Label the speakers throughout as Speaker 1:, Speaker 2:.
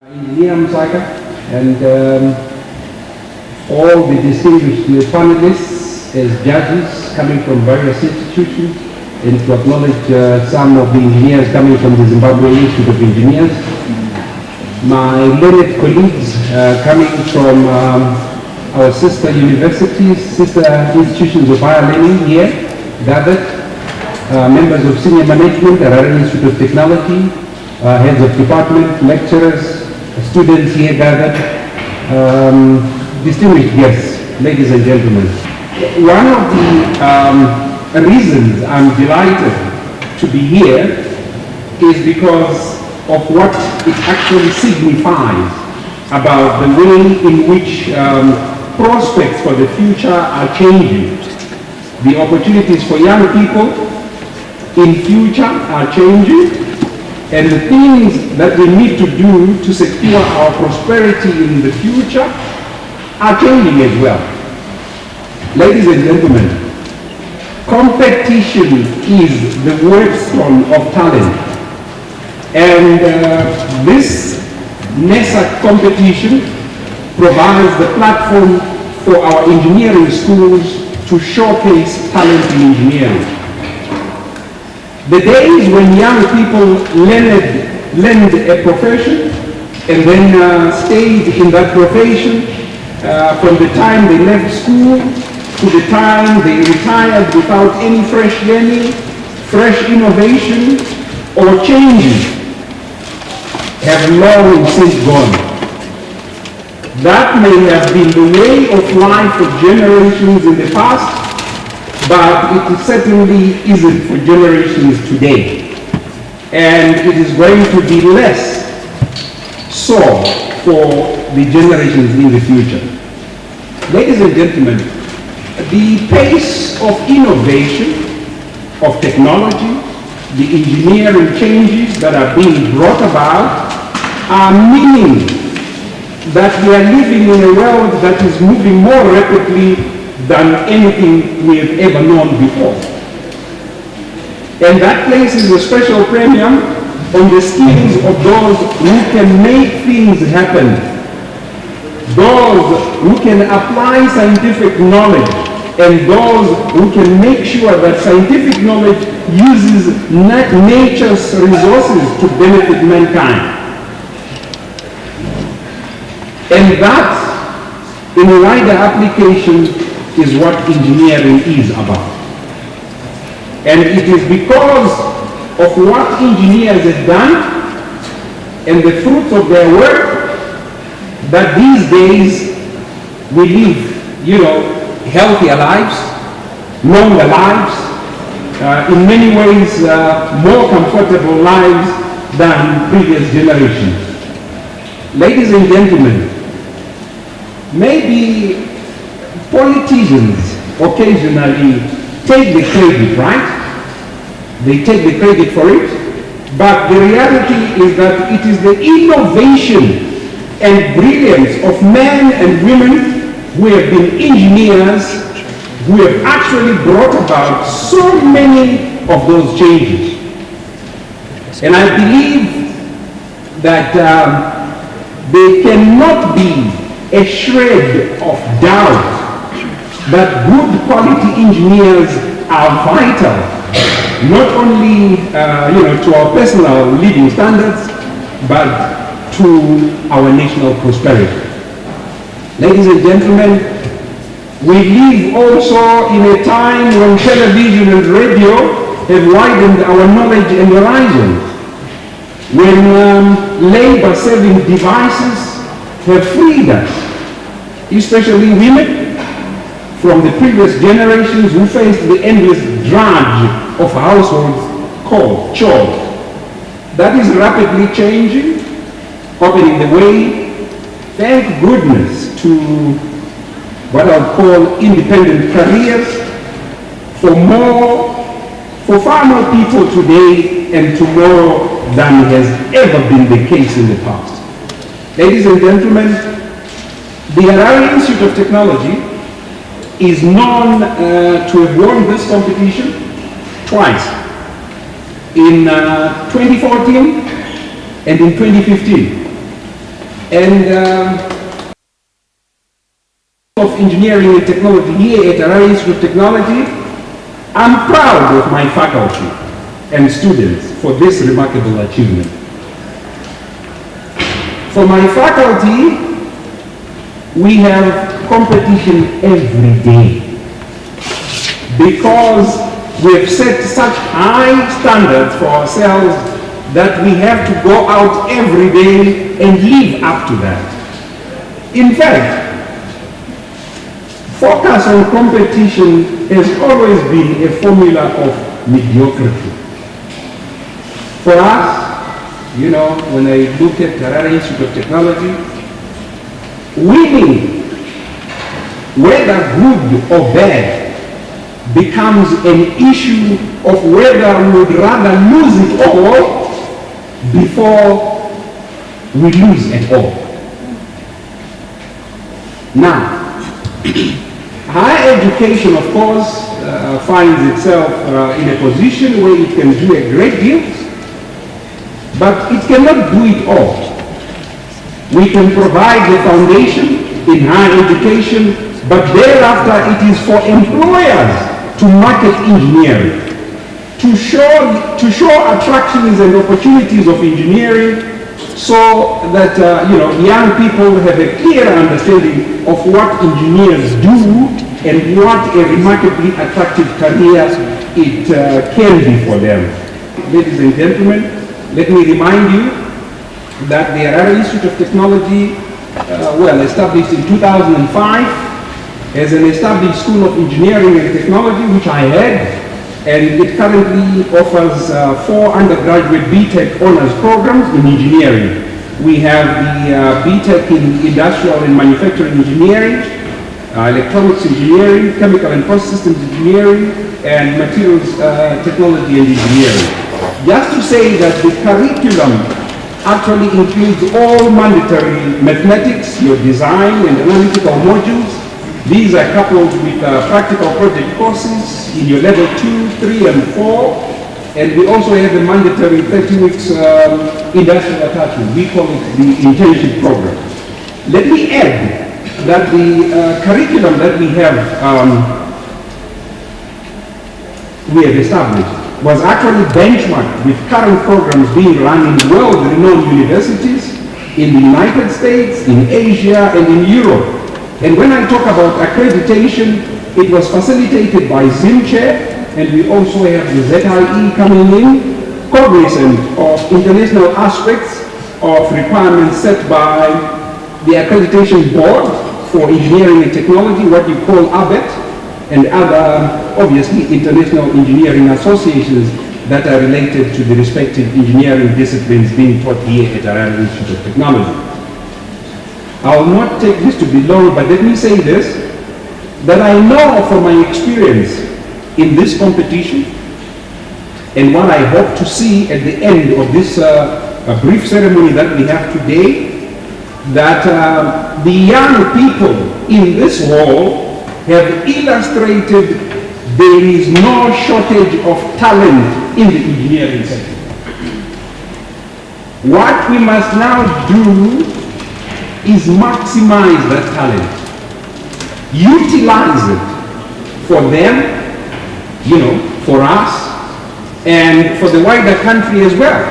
Speaker 1: Engineer Msaka and all the distinguished panelists as judges coming from various institutions, and to acknowledge some of the engineers coming from the Zimbabwe Institute of Engineers. My learned colleagues coming from our sister universities, sister institutions of higher learning here gathered, members of senior management, Harare Institute of Technology, heads of department, lecturers, students here gathered, distinguished guests, ladies and gentlemen. One of the reasons I'm delighted to be here is because of what it actually signifies about the way in which prospects for the future are changing. The opportunities for young people in future are changing, and the things that we need to do to secure our prosperity in the future are changing as well. Ladies and gentlemen, competition is the whetstone of talent. And this NESAC competition provides the platform for our engineering schools to showcase talent in engineering. The days when young people learned a profession and then stayed in that profession from the time they left school to the time they retired without any fresh learning, fresh innovation, or changes have long since gone. That may have been the way of life for generations in the past, but it certainly isn't for generations today. And it is going to be less so for the generations in the future. Ladies and gentlemen, the pace of innovation, of technology, the engineering changes that are being brought about are meaning that we are living in a world that is moving more rapidly than anything we have ever known before. And that places a special premium on the skills of those who can make things happen, those who can apply scientific knowledge, and those who can make sure that scientific knowledge uses nature's resources to benefit mankind. And that, in a wider application, is what engineering is about. And it is because of what engineers have done and the fruits of their work that these days we live, healthier lives, longer lives, in many ways more comfortable lives than previous generations. Ladies and gentlemen, maybe politicians occasionally take the credit, right? They take the credit for it, but the reality is that it is the innovation and brilliance of men and women who have been engineers who have actually brought about so many of those changes. And I believe that there cannot be a shred of doubt that good quality engineers are vital, not only to our personal living standards, but to our national prosperity. Ladies and gentlemen, we live also in a time when television and radio have widened our knowledge and horizons, when labor-saving devices have freed us, especially women from the previous generations who faced the endless drudge of households called chores. That is rapidly changing, opening the way, thank goodness, to what I'll call independent careers for far more people today and tomorrow than has ever been the case in the past. Ladies and gentlemen, the Harare Institute of Technology is known to have won this competition twice, in 2014 and in 2015. And of Engineering and Technology here at Harare Institute of Technology, I'm proud of my faculty and students for this remarkable achievement. For my faculty, we have competition every day because we've set such high standards for ourselves that we have to go out every day and live up to that. In fact, focus on competition has always been a formula of mediocrity. For us, you know, when I look at Harare Institute of Technology, winning, whether good or bad, becomes an issue of whether we would rather lose it all before we lose it all. Now, higher education, of course, finds itself in a position where it can do a great deal, but it cannot do it all. We can provide the foundation in higher education, but thereafter it is for employers to market engineering, to show attractions and opportunities of engineering, so that young people have a clear understanding of what engineers do and what a remarkably attractive career it can be for them. Ladies and gentlemen, let me remind you that the Harare Institute of Technology, established in 2005, as an established School of Engineering and Technology, which I had, and it currently offers 4 undergraduate BTech honors programs in engineering. We have the BTech in Industrial and Manufacturing Engineering, Electronics Engineering, Chemical and Process Systems Engineering, and Materials Technology and Engineering. Just to say that the curriculum actually includes all mandatory mathematics, your design and analytical modules. These are coupled with practical project courses in your level 2, 3, and 4. And we also have the mandatory 30 weeks industrial attachment. We call it the internship program. Let me add that the curriculum that we have established was actually benchmarked with current programs being run in world-renowned universities in the United States, in Asia, and in Europe. And when I talk about accreditation, it was facilitated by ZIMCHE, and we also have the ZIE coming in, cognizant of international aspects of requirements set by the Accreditation Board for Engineering and Technology, what you call ABET, and other, obviously, international engineering associations that are related to the respective engineering disciplines being taught here at Harare Institute of Technology. I will not take this to be long, but let me say this, that I know from my experience in this competition, and what I hope to see at the end of this brief ceremony that we have today, that the young people in this hall have illustrated there is no shortage of talent in the engineering sector. What we must now do is maximize that talent, utilize it for them, for us, and for the wider country as well.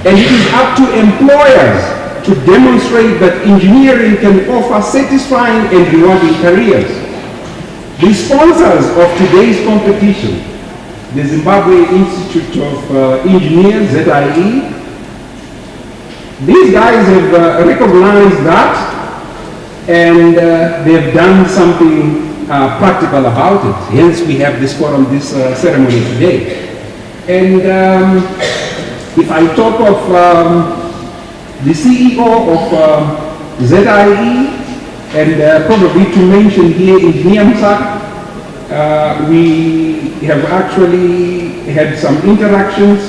Speaker 1: And it is up to employers to demonstrate that engineering can offer satisfying and rewarding careers. The sponsors of today's competition, the Zimbabwe Institute of Engineers, ZIE, these guys have recognized that, and they've done something practical about it. Hence we have this forum, this ceremony today. And if I talk of the CEO of ZIE, and probably to mention here in NESAC, we have actually had some interactions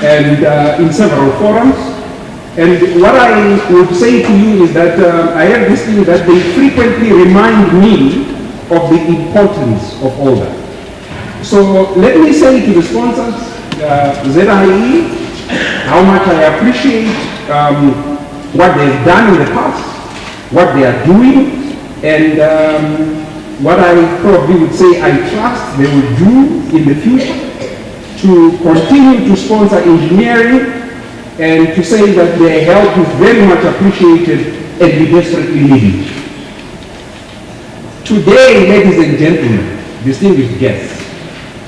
Speaker 1: and in several forums. And what I would say to you is that I have this thing that they frequently remind me of the importance of all that. So let me say to the sponsors, ZIE, how much I appreciate what they've done in the past, what they are doing, and what I probably would say I trust they will do in the future to continue to sponsor engineering and to say that their help is very much appreciated and we desperately need it. Today, ladies and gentlemen, distinguished guests,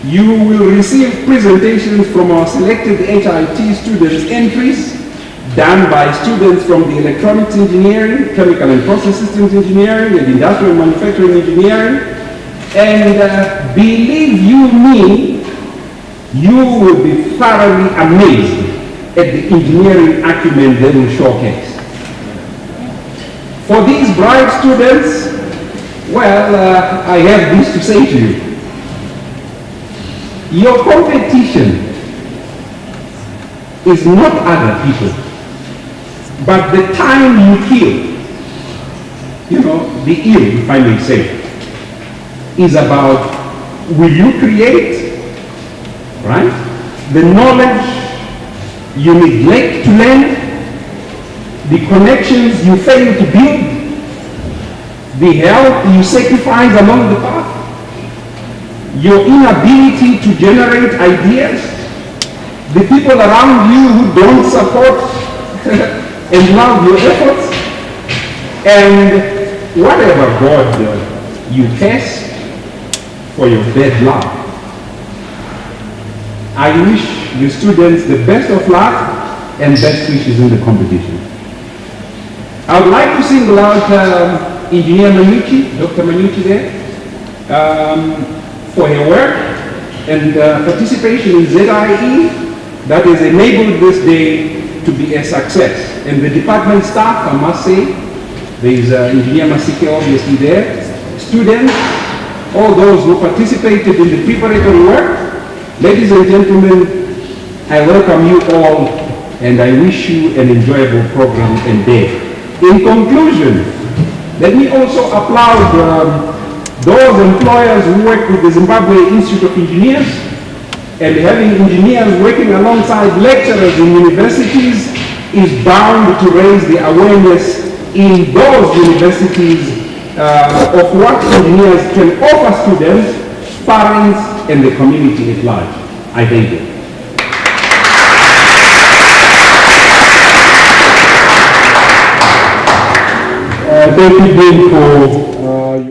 Speaker 1: you will receive presentations from our selected HIT students' entries done by students from the electronics engineering, chemical and process systems engineering, and industrial manufacturing engineering. And believe you me, you will be thoroughly amazed at the engineering acumen they will showcase. For these bright students, well, I have this to say to you. Your competition is not other people, but the time you kill, the ill, if I may say, is about, will you create, right? The knowledge you neglect to learn, the connections you fail to build, the health you sacrifice along the path, your inability to generate ideas, the people around you who don't support and love your efforts, and whatever God you test for your bad luck. I wish the students the best of luck and best wishes in the competition. I would like to single out Engineer Manucci, Dr. Manucci there, for her work and participation in ZIE that has enabled this day to be a success. And the department staff, I must say, there is Engineer Masike obviously there, students, all those who participated in the preparatory work. Ladies and gentlemen, I welcome you all and I wish you an enjoyable program and day. In conclusion, let me also applaud those employers who work with the Zimbabwe Institute of Engineers, and having engineers working alongside lecturers in universities is bound to raise the awareness in those universities of what engineers can offer students, parents, and the community at large. I thank you.
Speaker 2: Thank you, Dean, for